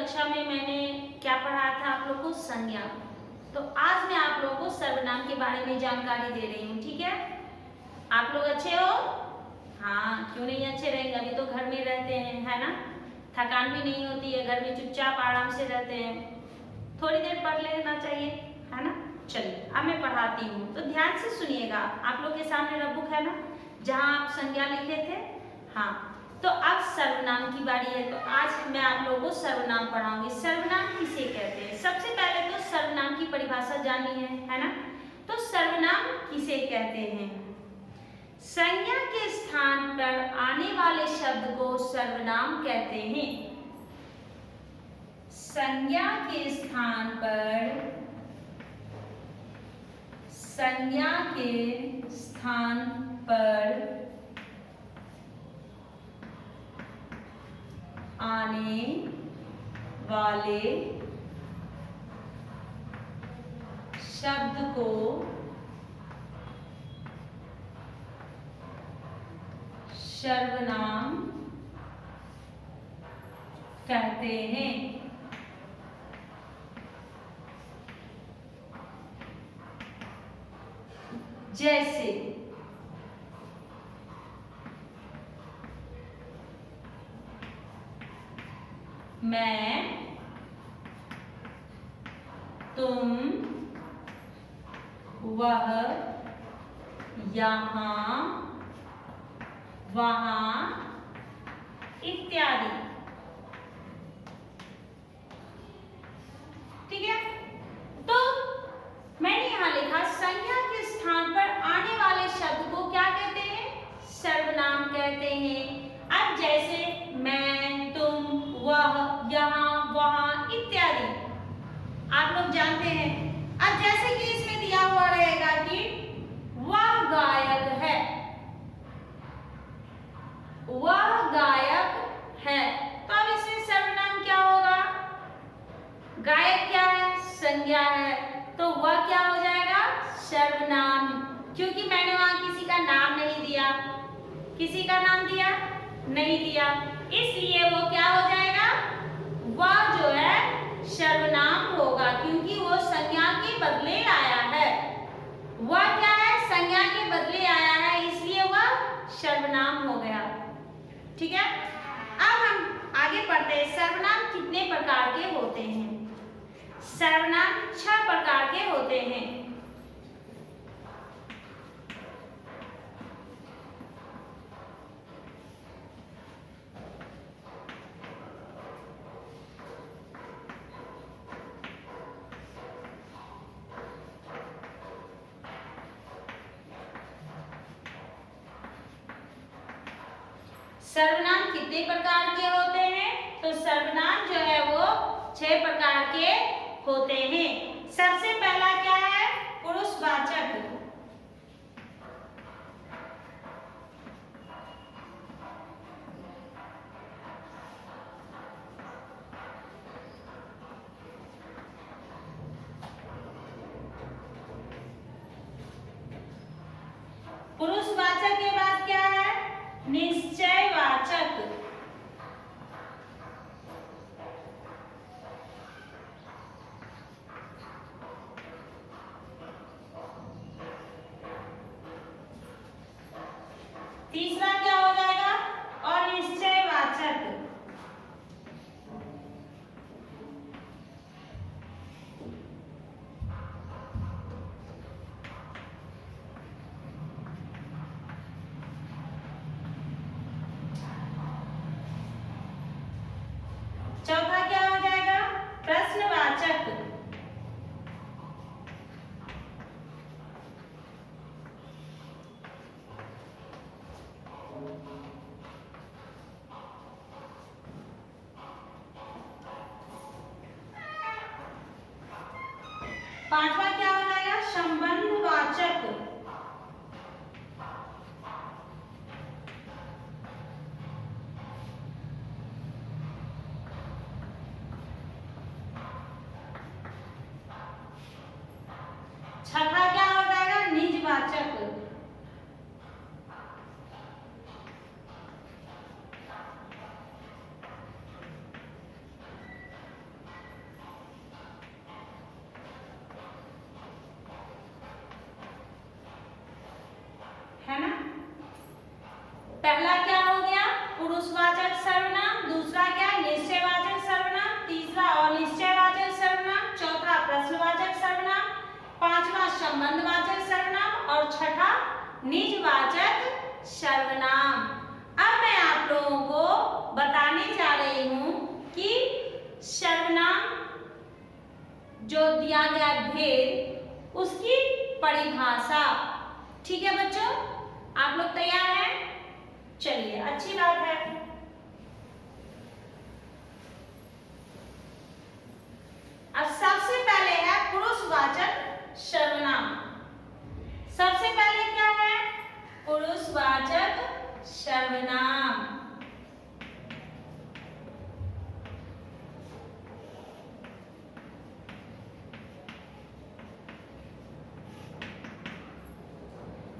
कक्षा में मैंने क्या पढ़ाया था आप लोग को? संज्ञा। तो आज मैं आप लोगों को सर्वनाम के बारे में जानकारी दे रही हूँ, ठीक है? आप लोग अच्छे हो? हाँ, क्यों नहीं अच्छे रहेंगे? अभी तो घर में रहते हैं, है ना? थकान भी नहीं होती है, घर में चुपचाप आराम से रहते हैं। थोड़ी देर पढ़ लेना चाहिए, है ना? चलिए अब मैं पढ़ाती हूँ, तो ध्यान से सुनिएगा। आप लोग के सामने नोटबुक है ना, जहाँ आप संज्ञा लिखे थे? हाँ, तो अब सर्वनाम की बारी है। तो आज मैं आप लोगों को सर्वनाम पढ़ाऊंगी। सर्वनाम किसे कहते हैं? सबसे पहले तो सर्वनाम की परिभाषा जानी है ना? तो सर्वनाम किसे कहते हैं? संज्ञा के स्थान पर आने वाले शब्द को सर्वनाम कहते हैं। संज्ञा के स्थान पर, संज्ञा के स्थान पर आने वाले शब्द को सर्वनाम कहते हैं। जैसे मैं, तुम, वह, यहाँ, वहां इत्यादि। ठीक है? तो मैंने यहां लिखा संज्ञा के स्थान पर आने वाले शब्द को क्या कहते हैं? सर्वनाम कहते हैं। अब जैसे मैं, तुम, वह, यहाँ, वहां इत्यादि आप लोग जानते हैं। अब जैसे कि इसमें दिया हुआ रहेगा कि वह गायक है, वह गायक है, तो अब इसमें सर्वनाम क्या होगा? गायक क्या है? संज्ञा है, तो वह क्या हो जाएगा? सर्वनाम। क्योंकि मैंने वहां किसी का नाम नहीं दिया, किसी का नाम दिया नहीं दिया, इसलिए वो क्या हो जाएगा? वह जो है सर्वनाम होगा, क्योंकि वो संज्ञा के बदले आया है। वह क्या है? संज्ञा के बदले आया है, इसलिए वह सर्वनाम हो गया। ठीक है? अब हम आगे पढ़ते हैं। सर्वनाम कितने प्रकार के होते हैं? सर्वनाम 6 प्रकार के होते हैं। सर्वनाम कितने प्रकार के होते हैं? तो सर्वनाम जो है वो 6 प्रकार के होते हैं। सबसे पहला क्या है? पुरुषवाचक। पुरुषवाचक के बाद क्या है? निश्चयवाचक। तीसरा क्या हो जाएगा? अनिश्चयवाचक। चौथा क्या हो जाएगा? प्रश्नवाचक। पांचवा क्या हो जाएगा? संबंधवाचक। छठा क्या हो जाएगा? निजवाचक। है ना। पहला क्या हो गया, पुरुषवाचक सर्वनाम, दूसरा क्या, निश्चयवाचक सर्वनाम, तीसरा अनिश्चयवाचक सर्वनाम, चौथा प्रश्नवाचक सर्वनाम, पांचवा संबंधवाचक सर्वनाम और छठा निजवाचक सर्वनाम। अब मैं आप लोगों को बताने जा रही हूं कि सर्वनाम जो दिया गया भेद उसकी परिभाषा। ठीक है बच्चों, आप लोग तैयार हैं? चलिए, अच्छी बात है। अब सबसे पहले है पुरुषवाचक सर्वनाम। सबसे पहले क्या है, पुरुषवाचक सर्वनाम।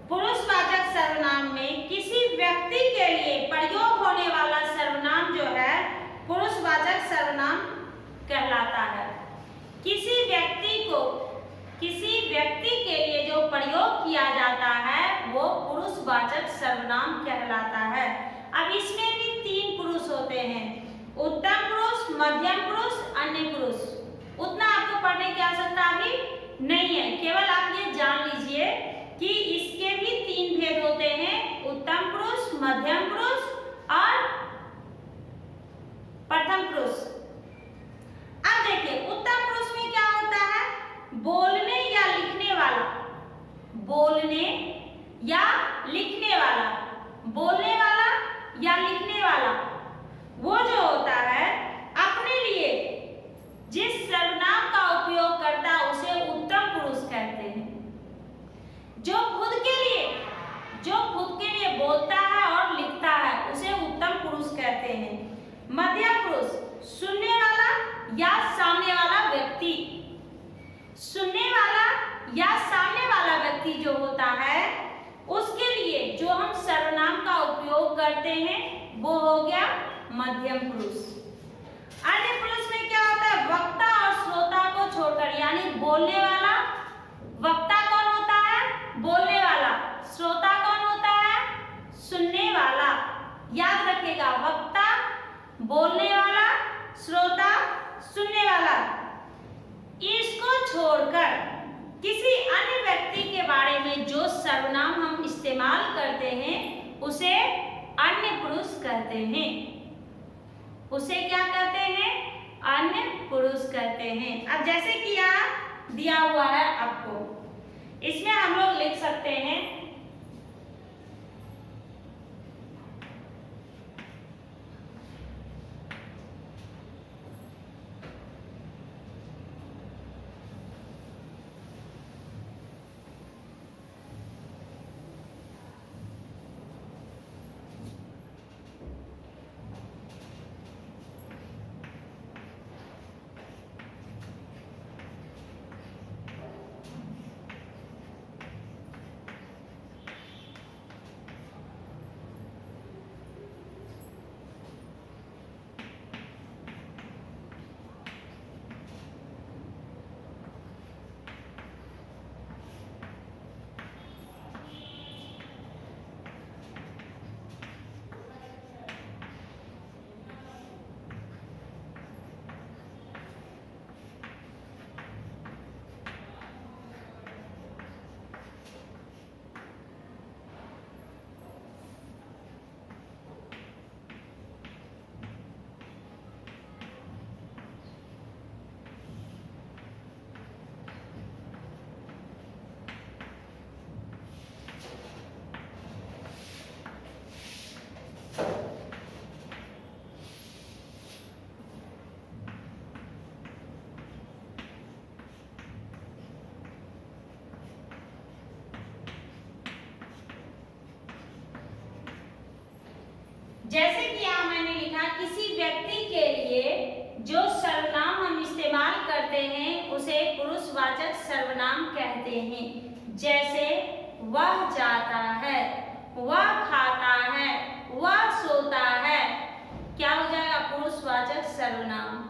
पुरुषवाचक सर्वनाम में किसी व्यक्ति के लिए प्रयोग होने वाला सर्वनाम जो है पुरुषवाचक सर्वनाम कहलाता है। किसी व्यक्ति के लिए जो प्रयोग किया जाता है वो पुरुषवाचक सर्वनाम कहलाता है। अब इसमें भी 3 पुरुष होते हैं, उत्तम पुरुष, मध्यम पुरुष, अन्य पुरुष। उतना आपको पढ़ने की आवश्यकता अभी नहीं है, केवल आप ये जान लीजिए कि इसके भी 3 भेद होते हैं, उत्तम पुरुष, मध्यम पुरुष और प्रथम पुरुष। अब देखिए, उत्तम पुरुष में क्या होता है, बोलने या लिखने वाला, बोलने या लिखने वाला, बोलने वाला या लिखने वाला, वो जो होता है अपने लिए जिस सर्वनाम का उपयोग करता है उसे उत्तम पुरुष कहते हैं। जो खुद के लिए बोलता है और लिखता है उसे उत्तम पुरुष कहते हैं। मध्यम पुरुष, सुनने वाला या सामने वाला व्यक्ति, सुनने वाला या सामने वाला व्यक्ति जो होता है उसके लिए जो हम सर्वनाम का उपयोग करते हैं वो हो गया मध्यम पुरुष। अन्य पुरुष में क्या होता है, वक्ता और श्रोता को छोड़कर, यानी बोलने वाला, वक्ता कौन होता है, बोलने वाला, श्रोता कौन होता है, सुनने वाला। याद रखिएगा, वक्ता बोलने वाला, श्रोता सुनने वाला। इसको छोड़कर किसी अन्य व्यक्ति के बारे में जो सर्वनाम हम इस्तेमाल करते हैं उसे अन्य पुरुष कहते हैं। उसे क्या कहते हैं, अन्य पुरुष कहते हैं। अब जैसे कि यहाँ दिया हुआ है आपको, इसमें हम लोग लिख सकते हैं जैसे कि यहाँ मैंने लिखा, किसी व्यक्ति के लिए जो सर्वनाम हम इस्तेमाल करते हैं उसे पुरुषवाचक सर्वनाम कहते हैं। जैसे वह जाता है, वह खाता है, वह सोता है, क्या हो जाएगा, पुरुषवाचक सर्वनाम।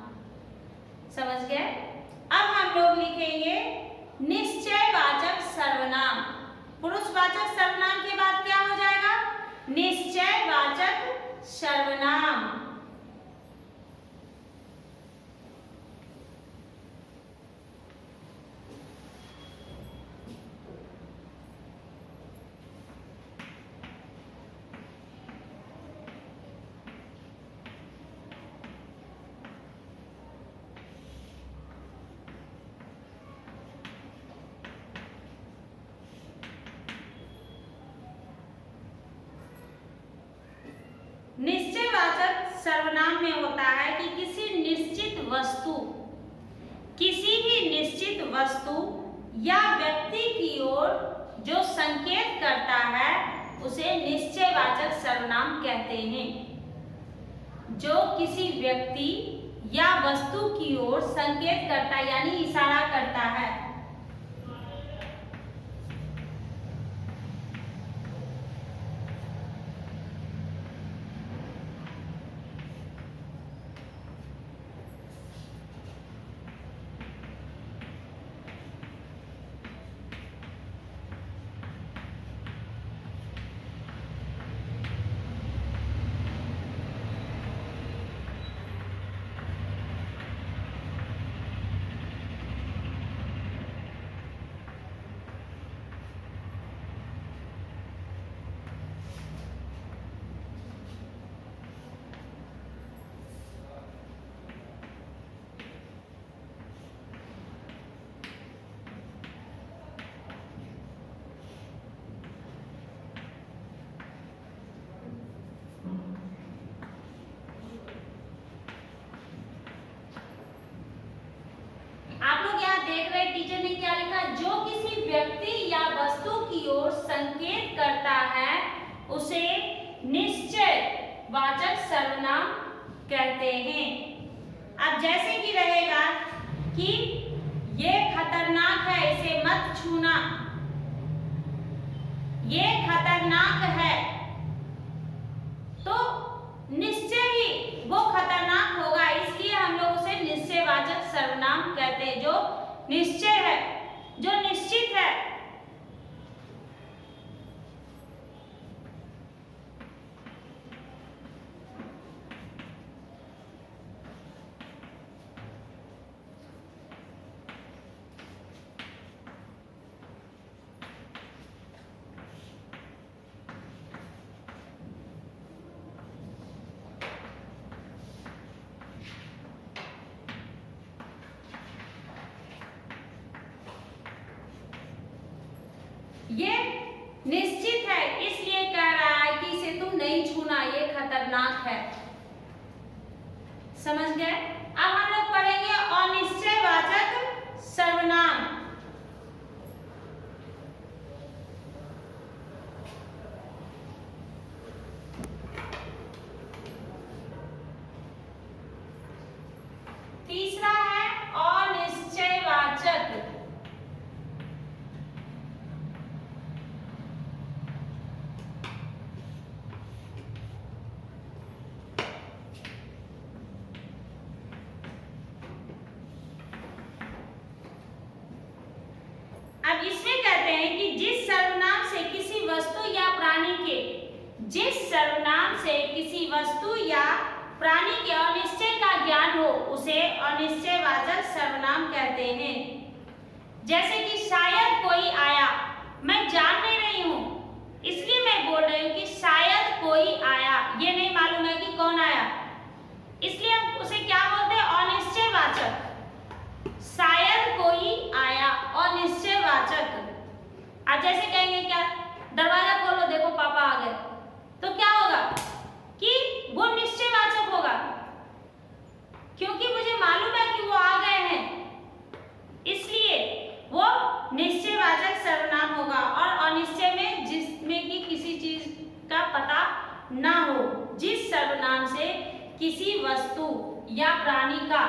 समझ गए? अब हम लोग लिखेंगे निश्चयवाचक सर्वनाम। पुरुषवाचक सर्वनाम के बाद क्या निश्चयवाचक सर्वनाम। निश्चयवाचक सर्वनाम में होता है कि किसी भी निश्चित वस्तु या व्यक्ति की ओर जो संकेत करता है उसे निश्चयवाचक सर्वनाम कहते हैं। जो किसी व्यक्ति या वस्तु की ओर संकेत करता है यानी इशारा करता है। टीचर ने क्या लिखा? जो किसी व्यक्ति या वस्तु की ओर संकेत करता है उसे निश्चयवाचक सर्वनाम कहते हैं। अब जैसे कि रहेगा कि ये खतरनाक है, इसे मत छूना, ये खतरनाक है, तो निश्चय ही वो खतरनाक होगा, इसलिए हम लोग उसे निश्चयवाचक सर्वनाम कहते हैं। जो निश्चय है, जो निश्चित है। ये निश्चित है इसलिए कह रहा है कि इसे तुम नहीं छूना, ये खतरनाक है। समझ गए? अब हम लोग पढ़ेंगे अनिश्चयवाचक सर्वनाम। तीसरा है अनिश्चयवाचक। अब इसमें कहते हैं कि जिस सर्वनाम से किसी वस्तु या प्राणी के अनिश्चय का ज्ञान हो उसे अनिश्चयवाचक सर्वनाम कहते हैं। जैसे कि शायद कोई आया, मैं जान नहीं रही हूं इसलिए मैं बोल रही हूं कि शायद कोई आया, ये नहीं मालूम है कि कौन आया, इसलिए हम उसे क्या बोलते हैं? अनिश्चयवाचक। शायद कोई आया, अनिश्चयवाचक। अब जैसे कहेंगे क्या, दरवाजा खोलो देखो पापा आ गए, तो क्या होगा कि वो निश्चयवाचक होगा, क्योंकि मुझे मालूम है कि वो आ गए हैं, इसलिए वो निश्चयवाचक सर्वनाम होगा। और अनिश्चय में जिसमें कि किसी चीज का पता ना हो, जिस सर्वनाम से किसी वस्तु या प्राणी का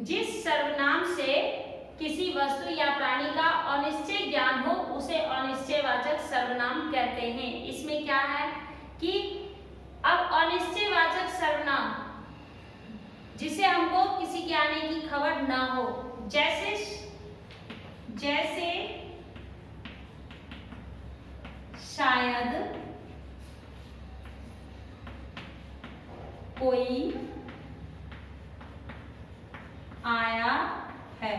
जिस सर्वनाम से किसी वस्तु या प्राणी का अनिश्चय ज्ञान हो उसे अनिश्चयवाचक सर्वनाम कहते हैं। इसमें क्या है कि अब अनिश्चयवाचक सर्वनाम जिसे हमको किसी के आने की खबर ना हो, जैसे शायद, कोई आया है।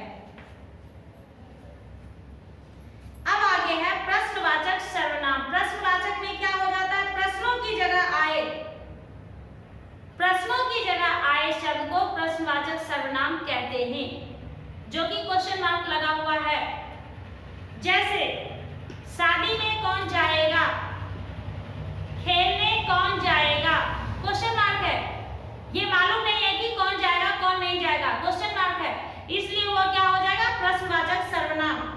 अब आगे है प्रश्नवाचक सर्वनाम। प्रश्नवाचक में क्या हो जाता है, प्रश्नों की जगह आए शब्द को प्रश्नवाचक सर्वनाम कहते हैं, जो कि क्वेश्चन मार्क लगा हुआ है। जैसे शादी में कौन जाएगा, खेलने कौन जाएगा, क्वेश्चन मार्क है। ये मालूम नहीं है कि कौन जाएगा कौन नहीं जाएगा, क्वेश्चन मार्क है, इसलिए वो क्या हो जाएगा, प्रश्नवाचक सर्वनाम।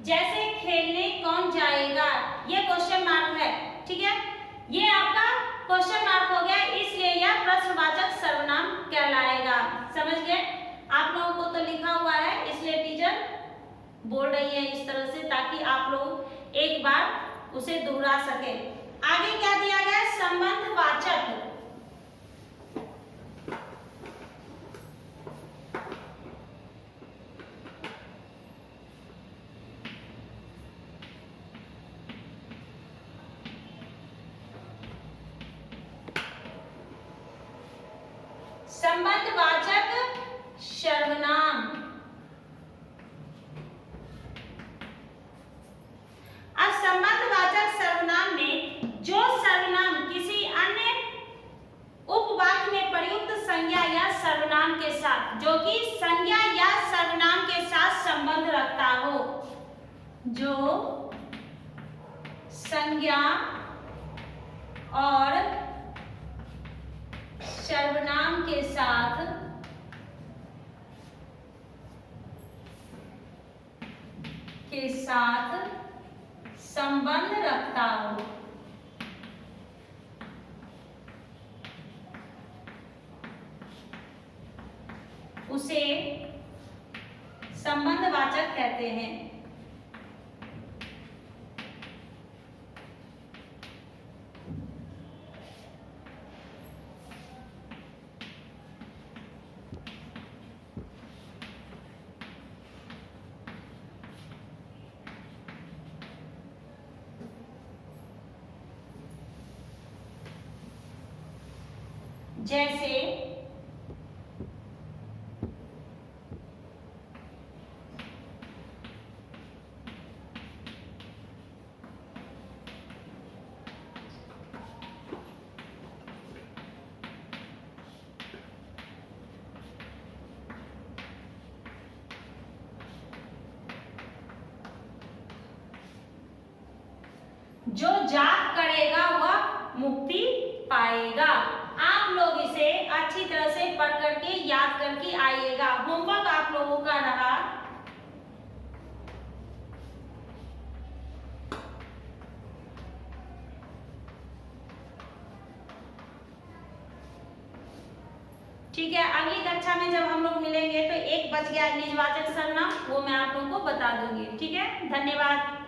जैसे खेलने कौन जाएगा, ये क्वेश्चन मार्क है, ठीक है, ये आपका क्वेश्चन मार्क हो गया, इसलिए यह प्रश्नवाचक सर्वनाम कहलाएगा। समझ गए? आप लोगों को तो लिखा हुआ है, इसलिए टीचर बोल रही है इस तरह से, ताकि आप लोग एक बार उसे दोहरा सके। आगे क्या दिया गया है, संबंधवाचक। संबंधवाचक सर्वनाम। अब संबंधवाचक सर्वनाम में जो सर्वनाम किसी अन्य उपवाक्य में प्रयुक्त संज्ञा या सर्वनाम के साथ, जो कि संज्ञा या सर्वनाम के साथ संबंध रखता हो, जो संज्ञा और सर्वनाम के साथ संबंध रखता हो, उसे संबंधवाचक कहते हैं। जैसे जो जाप करेगा वह मुक्ति पाएगा। आप लोग इसे अच्छी तरह से पढ़ करके याद करके आइएगा। होमवर्क आप लोगों का रहा। ठीक है, अगली कक्षा में जब हम लोग मिलेंगे तो एक बच गया निजवाचक सर्वनाम, वो मैं आप लोगों को बता दूंगी। ठीक है, धन्यवाद।